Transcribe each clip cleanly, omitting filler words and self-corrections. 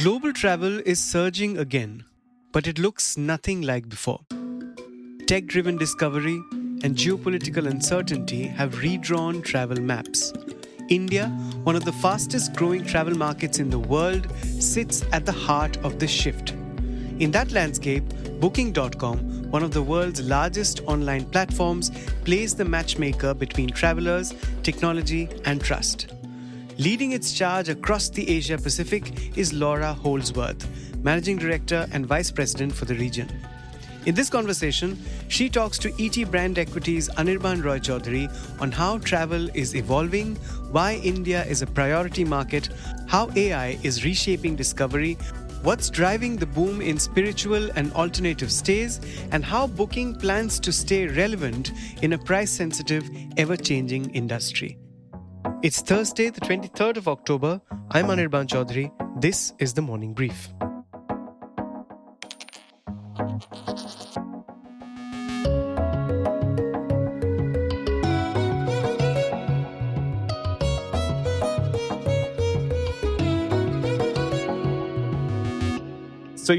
Global travel is surging again, but it looks nothing like before. Tech-driven discovery and geopolitical uncertainty have redrawn travel maps. India, one of the fastest growing travel markets in the world, sits at the heart of this shift. In that landscape, Booking.com, one of the world's largest online platforms, plays the matchmaker between travelers, technology, and trust. Leading its charge across the Asia-Pacific is Laura Houldsworth, Managing Director and Vice President for the region. In this conversation, she talks to ET Brand Equity's Anirban Choudhury on how travel is evolving, why India is a priority market, how AI is reshaping discovery, what's driving the boom in spiritual and alternative stays, and how Booking plans to stay relevant in a price-sensitive, ever-changing industry. It's Thursday, the 23rd of October. I'm Anirban Choudhury. This is The Morning Brief. So,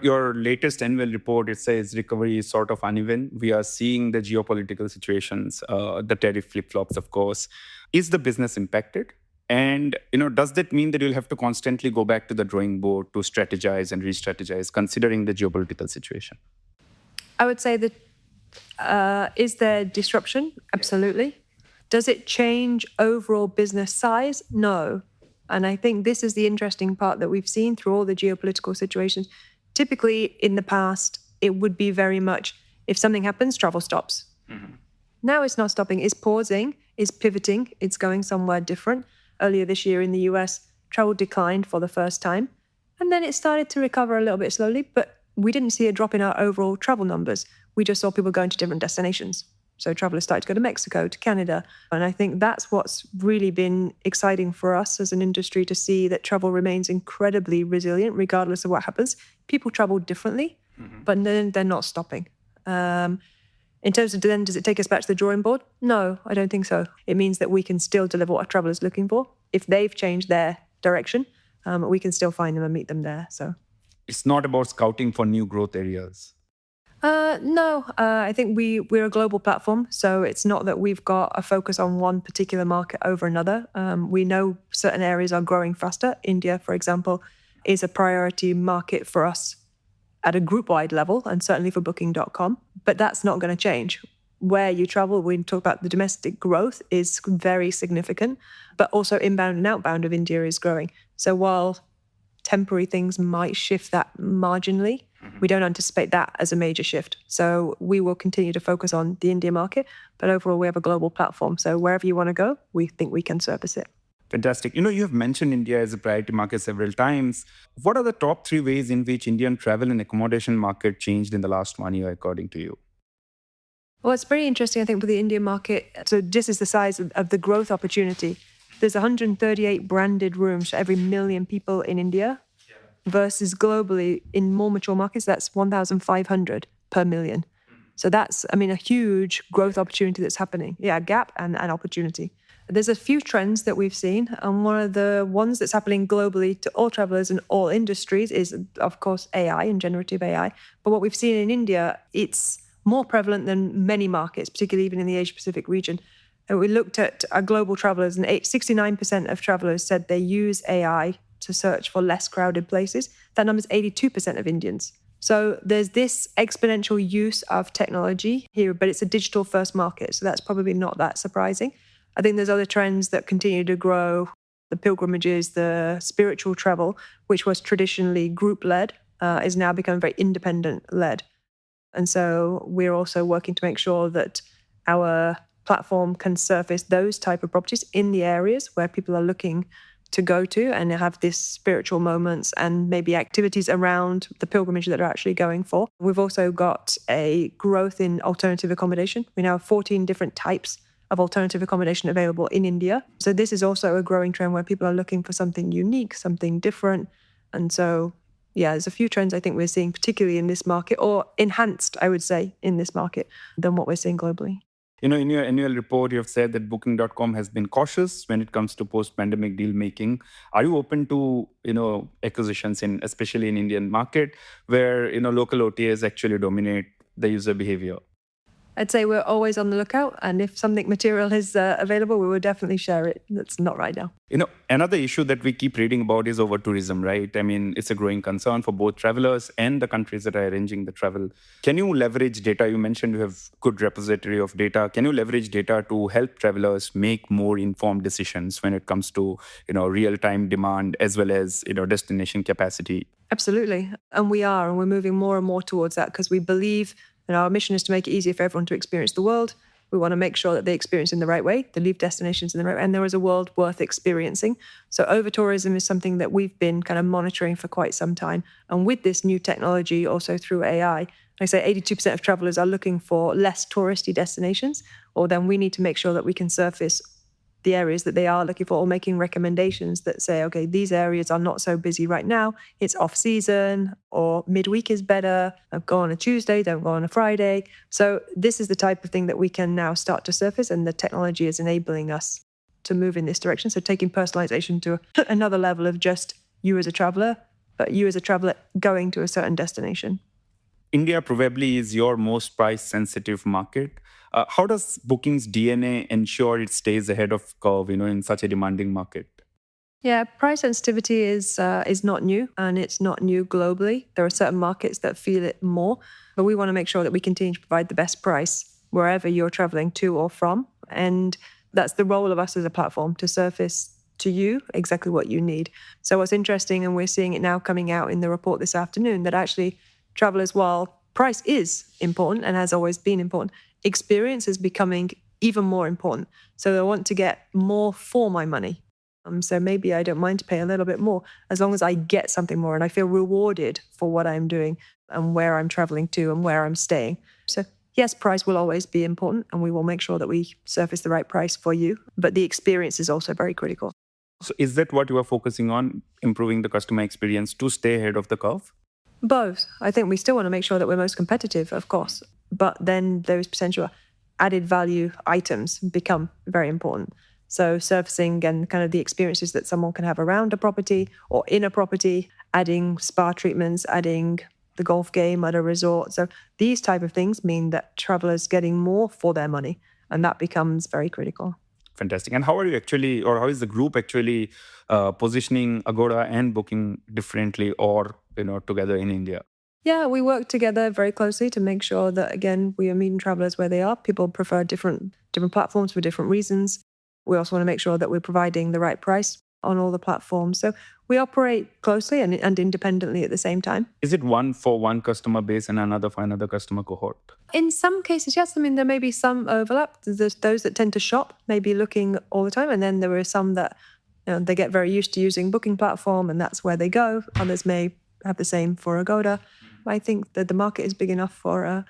your latest annual report, it says recovery is sort of uneven. We are seeing the geopolitical situations, the tariff flip-flops, of course. Is the business impacted? And, does that mean that you'll have to constantly go back to the drawing board to strategize and re-strategize, considering the geopolitical situation? I would say that is there disruption? Absolutely. Does it change overall business size? No. And I think this is the interesting part that we've seen through all the geopolitical situations. Typically, in the past, it would be very much, if something happens, travel stops. Mm-hmm. Now it's not stopping, it's pausing, it's pivoting, it's going somewhere different. Earlier this year in the US, travel declined for the first time. And then it started to recover a little bit slowly, but we didn't see a drop in our overall travel numbers. We just saw people going to different destinations. So travelers started to go to Mexico, to Canada. And I think that's what's really been exciting for us as an industry, to see that travel remains incredibly resilient, regardless of what happens. People travel differently, but then they're not stopping. In terms of then, does it take us back to the drawing board? No, I don't think so. It means that we can still deliver what a traveler's looking for. If they've changed their direction, we can still find them and meet them there. So it's not about scouting for new growth areas. No, I think we're a global platform, so it's not that we've got a focus on one particular market over another. We know certain areas are growing faster. India, for example, is a priority market for us at a group-wide level, and certainly for Booking.com, but that's not going to change. Where you travel, we talk about the domestic growth is very significant, but also inbound and outbound of India is growing. So while temporary things might shift that marginally, we don't anticipate that as a major shift. So we will continue to focus on the India market, but overall we have a global platform. So wherever you want to go, we think we can service it. Fantastic. You have mentioned India as a priority market several times. What are the top 3 ways in which Indian travel and accommodation market changed in the last 1 year, according to you? Well, it's pretty interesting, I think, for the Indian market. So this is the size of the growth opportunity. There's 138 branded rooms for every million people in India, versus globally in more mature markets, that's 1,500 per million. So that's, a huge growth opportunity that's happening. Yeah, a gap and an opportunity. There's a few trends that we've seen, and one of the ones that's happening globally to all travelers and all industries is, of course, AI and generative AI. But what we've seen in India, it's more prevalent than many markets, particularly even in the Asia-Pacific region. And we looked at our global travelers, and 69% of travelers said they use AI to search for less crowded places. That number is 82% of Indians. So there's this exponential use of technology here, but it's a digital first market. So that's probably not that surprising. I think there's other trends that continue to grow. The pilgrimages, the spiritual travel, which was traditionally group-led, is now becoming very independent-led. And so we're also working to make sure that our platform can surface those type of properties in the areas where people are looking to go to and have these spiritual moments and maybe activities around the pilgrimage that they're actually going for. We've also got a growth in alternative accommodation. We now have 14 different types of alternative accommodation available in India. So this is also a growing trend where people are looking for something unique, something different. And so, there's a few trends I think we're seeing, particularly in this market, or enhanced, I would say, in this market than what we're seeing globally. In your annual report, you have said that Booking.com has been cautious when it comes to post-pandemic deal making. Are you open to, acquisitions especially in Indian market where, local OTAs actually dominate the user behavior? I'd say we're always on the lookout, and if something material is available, we will definitely share it. That's not right now. Another issue that we keep reading about is over tourism, right? I mean, it's a growing concern for both travelers and the countries that are arranging the travel. Can you leverage data? You mentioned you have good repository of data. Can you leverage data to help travelers make more informed decisions when it comes to, real-time demand as well as, destination capacity? Absolutely. And we're moving more and more towards that because we believe, and our mission is to make it easier for everyone to experience the world. We want to make sure that they experience in the right way, they leave destinations in the right way, and there is a world worth experiencing. So over-tourism is something that we've been kind of monitoring for quite some time. And with this new technology, also through AI, like I say 82% of travelers are looking for less touristy destinations, or then we need to make sure that we can surface the areas that they are looking for, or making recommendations that say, okay, these areas are not so busy right now, it's off season, or midweek is better, go on a Tuesday, don't go on a Friday. So this is the type of thing that we can now start to surface, and the technology is enabling us to move in this direction. So taking personalization to another level of just you as a traveler, but you as a traveler going to a certain destination. India probably is your most price-sensitive market. How does Booking's DNA ensure it stays ahead of curve, in such a demanding market? Yeah, price sensitivity is not new, and it's not new globally. There are certain markets that feel it more, but we want to make sure that we continue to provide the best price wherever you're traveling to or from. And that's the role of us as a platform, to surface to you exactly what you need. So what's interesting, and we're seeing it now coming out in the report this afternoon, that actually travelers, while price is important and has always been important, experience is becoming even more important. So I want to get more for my money. So maybe I don't mind to pay a little bit more as long as I get something more and I feel rewarded for what I'm doing and where I'm traveling to and where I'm staying. So yes, price will always be important, and we will make sure that we surface the right price for you. But the experience is also very critical. So is that what you are focusing on, improving the customer experience to stay ahead of the curve? Both. I think we still want to make sure that we're most competitive, of course, but then those potential added value items become very important. So surfacing and kind of the experiences that someone can have around a property or in a property, adding spa treatments, adding the golf game at a resort. So these type of things mean that travelers getting more for their money, and that becomes very critical. Fantastic. And how are you actually, or how is the group actually positioning Agoda and Booking differently or, together in India? Yeah, we work together very closely to make sure that, again, we are meeting travelers where they are. People prefer different platforms for different reasons. We also want to make sure that we're providing the right price on all the platforms. So we operate closely and independently at the same time. Is it one for one customer base and another for another customer cohort? In some cases, yes. I mean, there may be some overlap. There's those that tend to shop, maybe looking all the time. And then there are some that they get very used to using Booking platform, and that's where they go. Others may have the same for Agoda. I think that the market is big enough for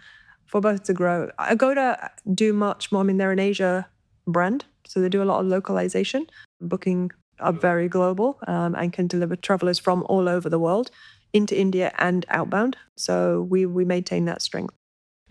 both to grow. Agoda do much more. I mean, they're an Asia brand, so they do a lot of localization. Booking are very global and can deliver travelers from all over the world into India and outbound. So we maintain that strength.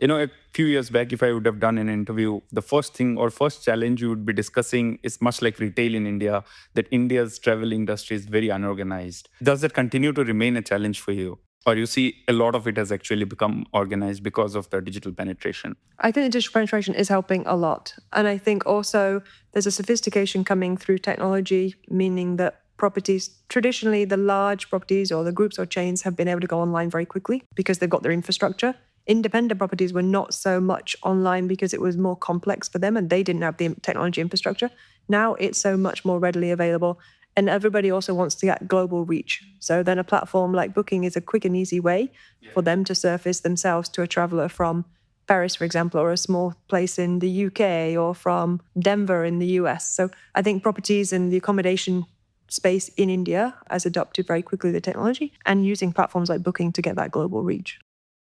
A few years back, if I would have done an interview, the first thing or first challenge you would be discussing is much like retail in India, that India's travel industry is very unorganized. Does that continue to remain a challenge for you? Or you see a lot of it has actually become organized because of the digital penetration? I think the digital penetration is helping a lot. And I think also there's a sophistication coming through technology, meaning that properties, traditionally the large properties or the groups or chains have been able to go online very quickly because they've got their infrastructure. Independent properties were not so much online because it was more complex for them and they didn't have the technology infrastructure. Now it's so much more readily available. And everybody also wants to get global reach. So then a platform like Booking is a quick and easy way for them to surface themselves to a traveler from Paris, for example, or a small place in the UK, or from Denver in the US. So I think properties and the accommodation space in India has adopted very quickly the technology and using platforms like Booking to get that global reach.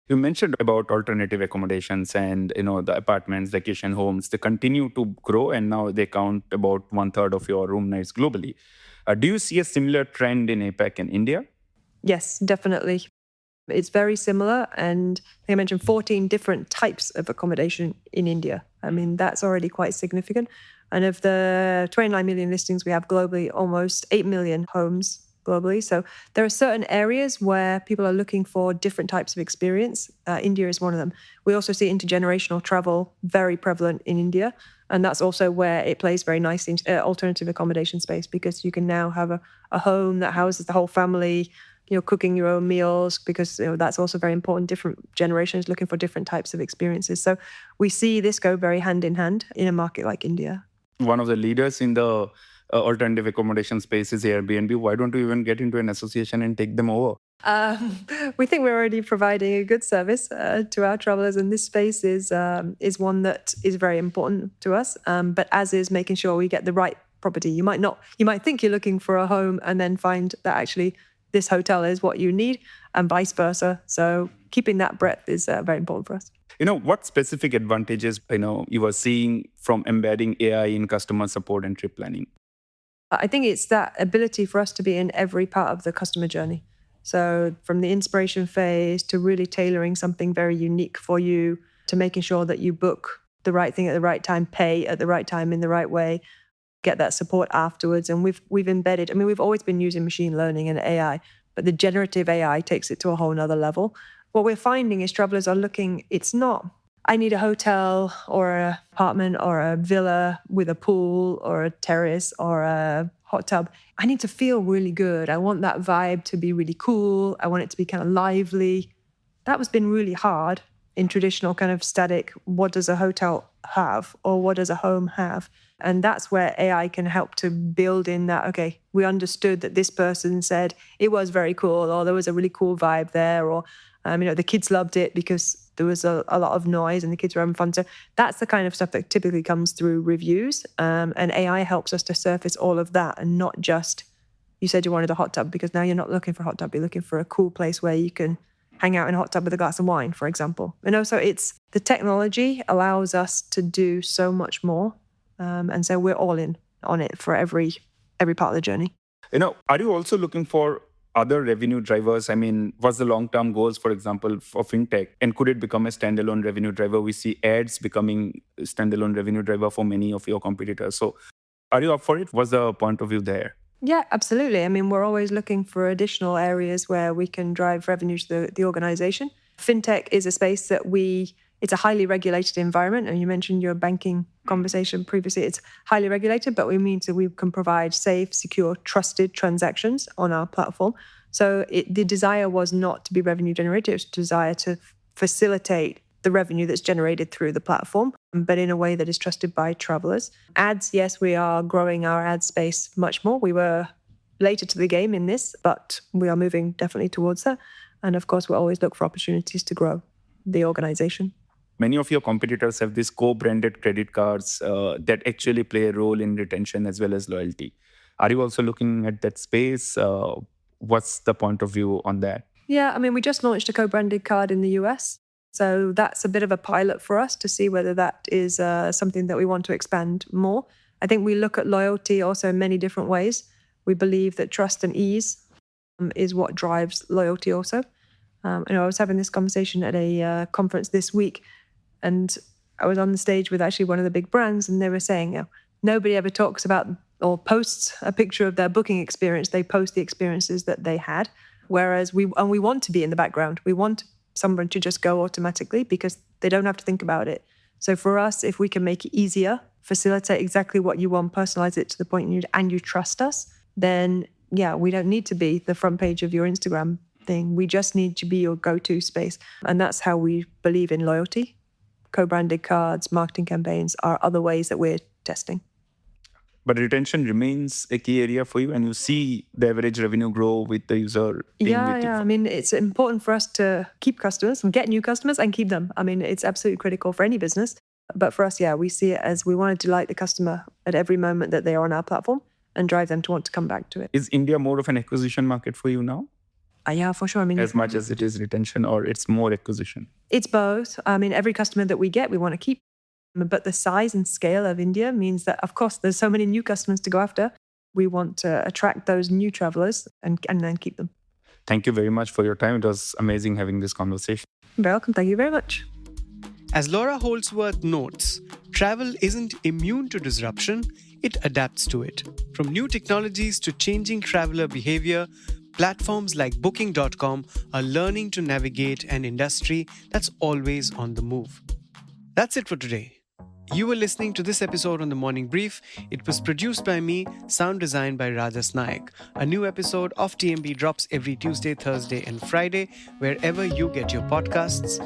You mentioned about alternative accommodations and the apartments, vacation homes. They continue to grow, and now they count about 1/3 of your room nights globally. Do you see a similar trend in APAC and India? Yes, definitely. It's very similar. And I think I mentioned 14 different types of accommodation in India. I mean, that's already quite significant. And of the 29 million listings we have globally, almost 8 million homes globally. So there are certain areas where people are looking for different types of experience. India is one of them. We also see intergenerational travel very prevalent in India. And that's also where it plays very nicely into alternative accommodation space, because you can now have a home that houses the whole family, cooking your own meals, because that's also very important. Different generations looking for different types of experiences. So we see this go very hand in hand in a market like India. One of the leaders in the alternative accommodation space is Airbnb. Why don't you even get into an association and take them over? We think we're already providing a good service to our travelers, and this space is one that is very important to us. But as is making sure we get the right property. You might think you're looking for a home and then find that actually this hotel is what you need, and vice versa. So keeping that breadth is very important for us. What specific advantages you are seeing from embedding AI in customer support and trip planning? I think it's that ability for us to be in every part of the customer journey. So from the inspiration phase to really tailoring something very unique for you, to making sure that you book the right thing at the right time, pay at the right time in the right way, get that support afterwards. And we've embedded, we've always been using machine learning and AI, but the generative AI takes it to a whole nother level. What we're finding is travelers are looking, it's not, I need a hotel or an apartment or a villa with a pool or a terrace or a hot tub. I need to feel really good. I want that vibe to be really cool. I want it to be kind of lively. That was been really hard in traditional kind of static, what does a hotel have or what does a home have? And that's where AI can help to build in that, okay, we understood that this person said it was very cool, or there was a really cool vibe there, or the kids loved it because there was a lot of noise and the kids were having fun. So that's the kind of stuff that typically comes through reviews. And AI helps us to surface all of that, and not just, you said you wanted a hot tub, because now you're not looking for a hot tub, you're looking for a cool place where you can hang out in a hot tub with a glass of wine, for example. So it's the technology allows us to do so much more. And so we're all in on it for every part of the journey. Are you also looking for other revenue drivers? What's the long-term goals, for example, for fintech? And could it become a standalone revenue driver? We see ads becoming a standalone revenue driver for many of your competitors. So are you up for it? What's the point of view there? Yeah, absolutely. We're always looking for additional areas where we can drive revenue to the organization. Fintech is a space that it's a highly regulated environment. And you mentioned your banking conversation previously. It's highly regulated, but we mean that we can provide safe, secure, trusted transactions on our platform. So the desire was not to be revenue generated. It was desire to facilitate the revenue that's generated through the platform, but in a way that is trusted by travelers. Ads, yes, we are growing our ad space much more. We were later to the game in this, but we are moving definitely towards that. And of course, we always look for opportunities to grow the organization. Many of your competitors have these co-branded credit cards that actually play a role in retention as well as loyalty. Are you also looking at that space? What's the point of view on that? Yeah, we just launched a co-branded card in the US. So that's a bit of a pilot for us to see whether that is something that we want to expand more. I think we look at loyalty also in many different ways. We believe that trust and ease is what drives loyalty also. I was having this conversation at a conference this week, and I was on the stage with actually one of the big brands, and they were saying, nobody ever talks about or posts a picture of their booking experience. They post the experiences that they had, whereas we want to be in the background. We want someone to just go automatically because they don't have to think about it. So for us, if we can make it easier, facilitate exactly what you want, personalize it to the point you need, and you trust us, then we don't need to be the front page of your Instagram thing. We just need to be your go-to space. And that's how we believe in loyalty. Co-branded cards, marketing campaigns are other ways that we're testing. But retention remains a key area for you, and you see the average revenue grow with the user. It's important for us to keep customers and get new customers and keep them. It's absolutely critical for any business. But for us, we see it as we want to delight the customer at every moment that they are on our platform and drive them to want to come back to it. Is India more of an acquisition market for you now? Yeah, for sure. As much as it is retention, or it's more acquisition? It's both. Every customer that we get, we want to keep. But the size and scale of India means that, of course, there's so many new customers to go after. We want to attract those new travelers and then keep them. Thank you very much for your time. It was amazing having this conversation. Welcome. Thank you very much. As Laura Houldsworth notes, travel isn't immune to disruption, it adapts to it. From new technologies to changing traveler behavior, platforms like Booking.com are learning to navigate an industry that's always on the move. That's it for today. You were listening to this episode on The Morning Brief. It was produced by me, sound designed by Rajas Naik. A new episode of TMB drops every Tuesday, Thursday, and Friday, wherever you get your podcasts.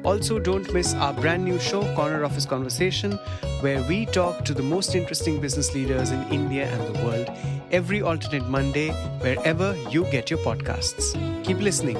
Also, don't miss our brand new show, Corner Office Conversation, where we talk to the most interesting business leaders in India and the world every alternate Monday, wherever you get your podcasts. Keep listening.